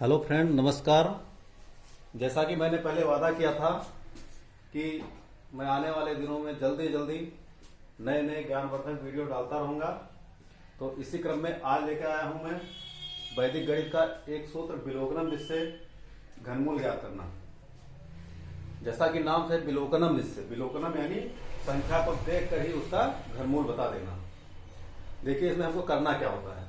Hello friend, नमस्कार। जैसा कि मैंने पहले वादा किया था कि मैं आने वाले दिनों में जल्दी नए नए ज्ञानवर्धक वीडियो डालता रहूंगा, तो इसी क्रम में आज लेकर आया हूं मैं वैदिक गणित का एक सूत्र विलोकनम निश्चय घनमूल ज्ञात करना। जैसा कि नाम से विलोकनम निश्चय, विलोकनम यानी संख्या को देख कर ही उसका घनमूल बता देना। देखिए इसमें हमको करना क्या होता है।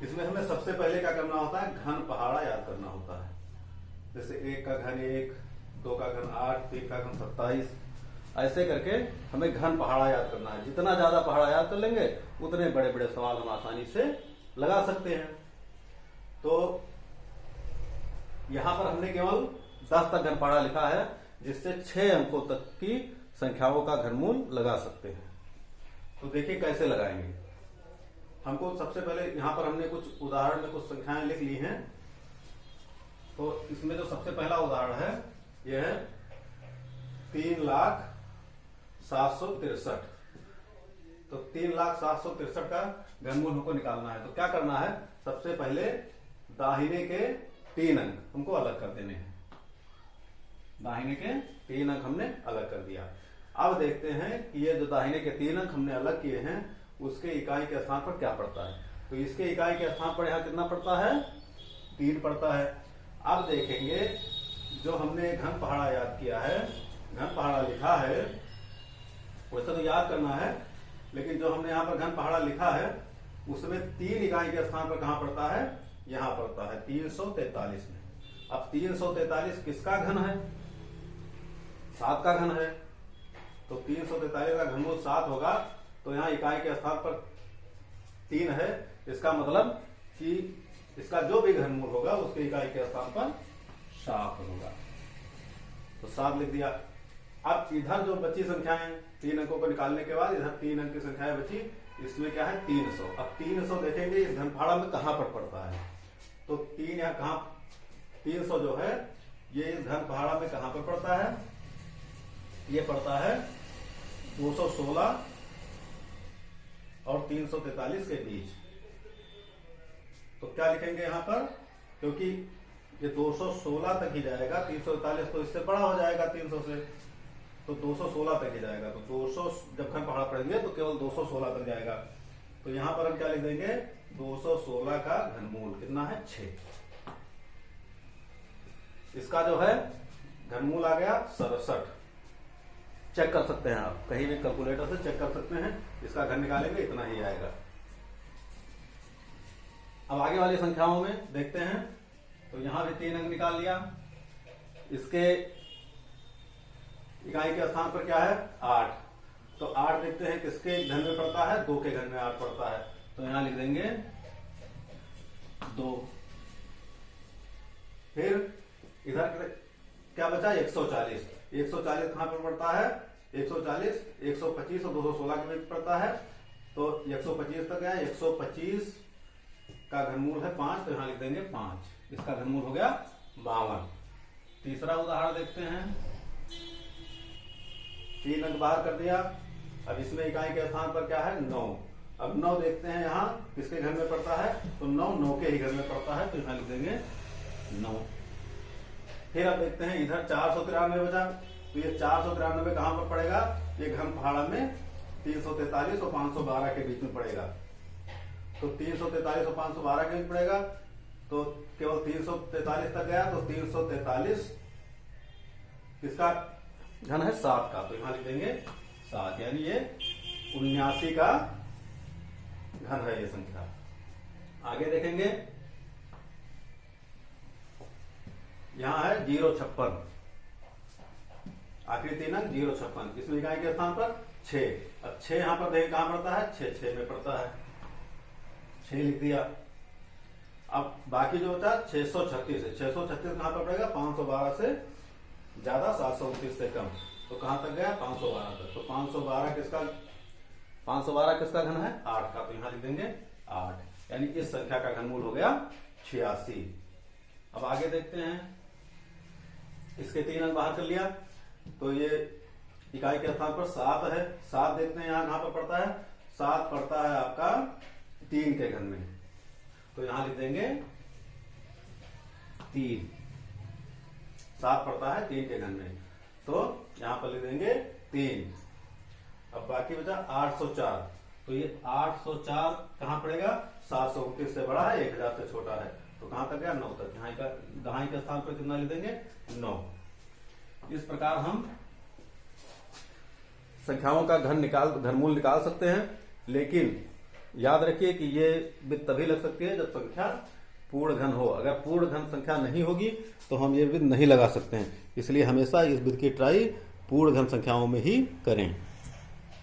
इसमें हमें सबसे पहले क्या करना होता है, घन पहाड़ा याद करना होता है। जैसे 1 का घन 1, 2 का घन 8, 3 का घन 27, ऐसे करके हमें घन पहाड़ा याद करना है। जितना ज्यादा पहाड़ा याद कर लेंगे उतने बड़े बड़े सवाल हम आसानी से लगा सकते हैं। तो यहां पर हमने केवल 10 तक घन पहाड़ा लिखा है, जिससे 6 अंकों तक की संख्याओं का घनमूल लगा सकते हैं। तो देखिए कैसे लगाएंगे। हमको सबसे पहले यहां पर हमने कुछ उदाहरण में कुछ संख्याएं लिख ली हैं। तो इसमें जो सबसे पहला उदाहरण है यह है 3,07,63। तो 3,07,63 का घनमूल हमको निकालना है। तो क्या करना है, सबसे पहले दाहिने के 3 अंक हमको अलग कर देने हैं। दाहिने के 3 अंक हमने अलग कर दिया। अब देखते हैं कि ये जो दाहिने के 3 अंक हमने अलग किए हैं उसके इकाई के स्थान पर क्या पड़ता है। तो इसके इकाई के स्थान पर यहां कितना पड़ता है, 3 पड़ता है। अब देखेंगे जो हमने घन पहाड़ा याद किया है, घन पहाड़ा लिखा है, वैसे तो याद करना है, लेकिन जो हमने यहां पर घन पहाड़ा लिखा है उसमें 3 इकाई के स्थान पर कहां पड़ता है, यहां पड़ता है 343 में। अब 343 किसका घन है, 7 का घन है। तो 343 का घनमूल 7 होगा। तो यहां इकाई के स्थान पर 3 है, इसका मतलब कि इसका जो भी घनमूल होगा उसके इकाई के स्थान पर 7 होगा। तो 7 लिख दिया। अब इधर जो बची संख्याएं 3 अंकों को निकालने के बाद इधर 3 अंक की संख्याएं बची, इसमें क्या है 300। अब 300 देखेंगे इस घनपहाड़ा में कहां पर पड़ता है। तो 3 यहां कहां, 300 जो है ये इस घनपहाड़ा में कहां पर पड़ता है, ये पड़ता है 216 और 343 के बीच। तो क्या लिखेंगे यहां पर, क्योंकि ये 216 तक ही जाएगा, 343 तो इससे बड़ा हो जाएगा 300 से, तो 216 तक ही जाएगा। तो 200 जब घन पहाड़ा पड़ेंगे तो केवल 216 तक जाएगा। तो यहां पर हम क्या लिख देंगे, 216 का घनमूल कितना है, 6। इसका जो है घनमूल आ गया 67। चेक कर सकते हैं आप, कहीं भी कैलकुलेटर से चेक कर सकते हैं। इसका घन निकालेंगे इतना ही आएगा। अब आगे वाली संख्याओं में देखते हैं। तो यहां भी 3 अंक निकाल लिया। इसके इकाई के स्थान पर क्या है, 8। तो 8 देखते हैं किसके घन में पड़ता है, 2 के घन में 8 पड़ता है। तो यहां लिख देंगे 2। फिर इधर क्या बचा, 140। 140 कहां पर पड़ता है, 140, 125 और 216 के बीच पड़ता है। तो 125 तक है, 125 का घनमूल है 5। तो यहां लिख देंगे 5। इसका घनमूल हो गया 52। तीसरा उदाहरण देखते हैं। 3 अंक बाहर कर दिया। अब इसमें इकाई के स्थान पर क्या है, 9। अब 9 देखते हैं यहां किसके घर में पड़ता है, तो 9 के ही घर में पड़ता है। तो यहां लिख देंगे 9। फिर अब देखते हैं इधर 493 बचा। तो ये 493 कहां पर पड़ेगा, ये घन पहाड़ा में 343 और 512 के बीच में पड़ेगा। तो 343 और 512 के बीच पड़ेगा। तो केवल 343 तक गया। तो 343 किसका घन है, 7 का। तो यहां लिख देंगे 7, यानी ये 79 का घन है ये संख्या। आगे देखेंगे, यहां है 056, आखिरी 3 अंक 056। इसमें इकाई के स्थान पर 6। अब 6 यहां पर देखें कहां पड़ता है, 6 में पड़ता है। 6 लिख दिया। अब बाकी जो होता है 636 है। 636 कहां पर पड़ेगा, 512 से ज्यादा, 729 से कम। तो कहां तक गया, 512 तक। तो 512 किसका घन है, 8 का। तो यहां लिख देंगे 8, यानी इस संख्या का घनमूल हो गया 86। अब आगे देखते हैं। इसके 3 अंक बाहर कर लिया। तो ये इकाई के स्थान पर 7 है। 7 देखते हैं यहां कहां पर पड़ता है, 7 पड़ता है आपका 3 के घन में। तो यहां लिख देंगे 3, 7 पड़ता है 3 के घन में, तो यहां पर लिख देंगे 3। अब बाकी बचा 804, तो ये 804 कहां पड़ेगा, 729 से बड़ा है, 1000 से छोटा है, तो कहां तक गया, 9 तक। यहाँ का दहाई के स्थान पर कितना लिख देंगे, 9। इस प्रकार हम संख्याओं का घनमूल निकाल सकते हैं, लेकिन याद रखिए कि ये विधि तभी लग सकती है जब संख्या पूर्ण घन हो। अगर पूर्ण घन संख्या नहीं होगी तो हम ये विधि नहीं लगा सकते हैं, इसलिए हमेशा इस विधि की ट्राई पूर्ण घन संख्याओं में ही करें।